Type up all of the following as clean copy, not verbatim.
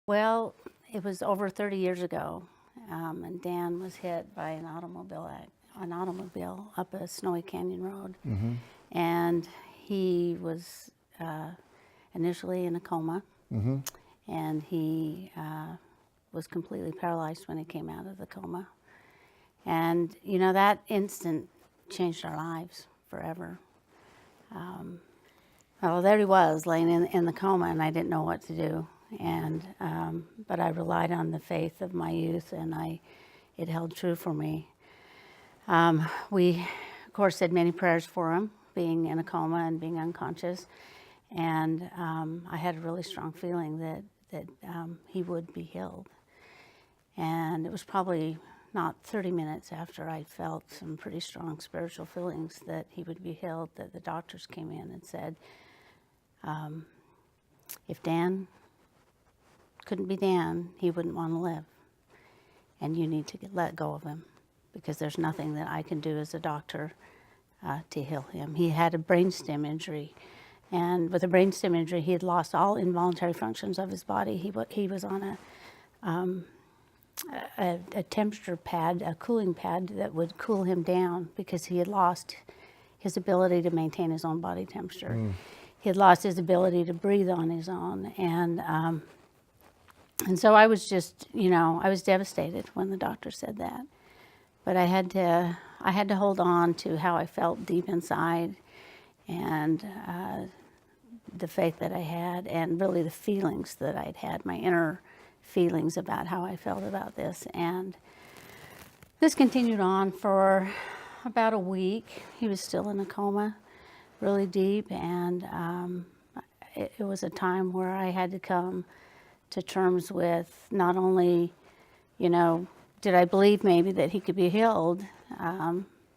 Well, it was over 30 years ago, and Dan was hit by an automobile up a snowy canyon road. Mm-hmm. And he was initially in a coma, Mm-hmm. and he was completely paralyzed when he came out of the coma. And, you know, that instant changed our lives forever. Well, there he was, laying in the coma, and I didn't know what to do. And but I relied on the faith of my youth, and it held true for me. We, of course, said many prayers for him, being in a coma and being unconscious. And I had a really strong feeling that he would be healed. And it was probably not 30 minutes after I felt some pretty strong spiritual feelings that he would be healed, that the doctors came in and said, if Dan couldn't be Dan, he wouldn't want to live. And you need to let go of him, because there's nothing that I can do as a doctor to heal him. He had a brainstem injury. And with a brainstem injury, he had lost all involuntary functions of his body. He was on a temperature pad, a cooling pad that would cool him down, because he had lost his ability to maintain his own body temperature. He had lost his ability to breathe on his own. And so I was just, you know, I was devastated when the doctor said that. But I had to hold on to how I felt deep inside, and the faith that I had, and really the feelings that I'd had, my inner feelings about how I felt about this. And this continued on for about a week. He was still in a coma, really deep, and it was a time where I had to come to terms with not only, you know, did I believe maybe that he could be healed,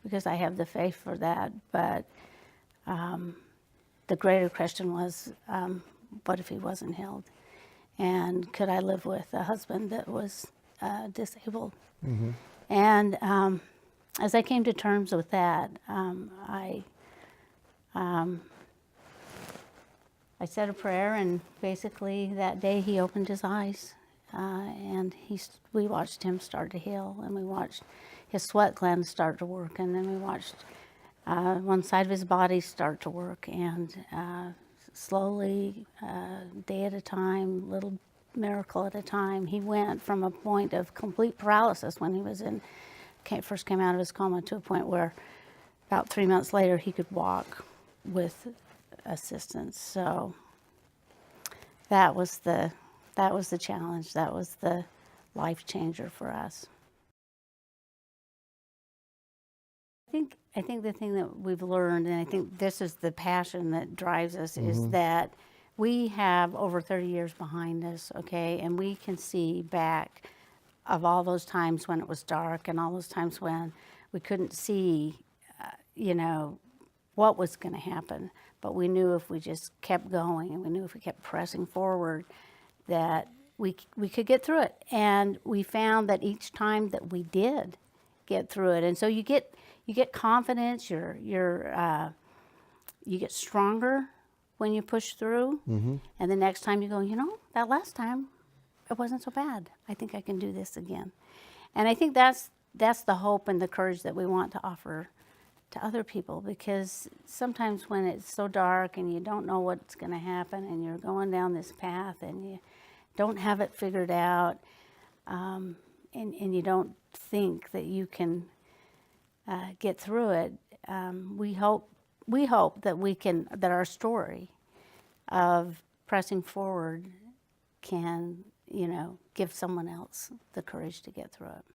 because I have the faith for that, but the greater question was, what if he wasn't healed? And could I live with a husband that was disabled? Mm-hmm. And as I came to terms with that, I said a prayer, and basically that day he opened his eyes, and we watched him start to heal, and we watched his sweat glands start to work, and then we watched one side of his body start to work, and slowly, day at a time, little miracle at a time, he went from a point of complete paralysis when he first came out of his coma, to a point where about 3 months later he could walk with assistance. So that was the challenge. That was the life changer for us. I think the thing that we've learned, and I think this is the passion that drives us, is that we have over 30 years behind us, okay, and we can see back of all those times when it was dark, and all those times when we couldn't see, you know, what was going to happen. But we knew if we just kept going, and we knew if we kept pressing forward, that we could get through it. And we found that each time that we did get through it, and so you get confidence, you get stronger when you push through. And the next time you go, you know, that last time it wasn't so bad. I think I can do this again. And I think that's the hope and the courage that we want to offer to other people, because sometimes when it's so dark and you don't know what's going to happen, and you're going down this path and you don't have it figured out, and you don't think that you can get through it, we hope that our story of pressing forward can, you know, give someone else the courage to get through it.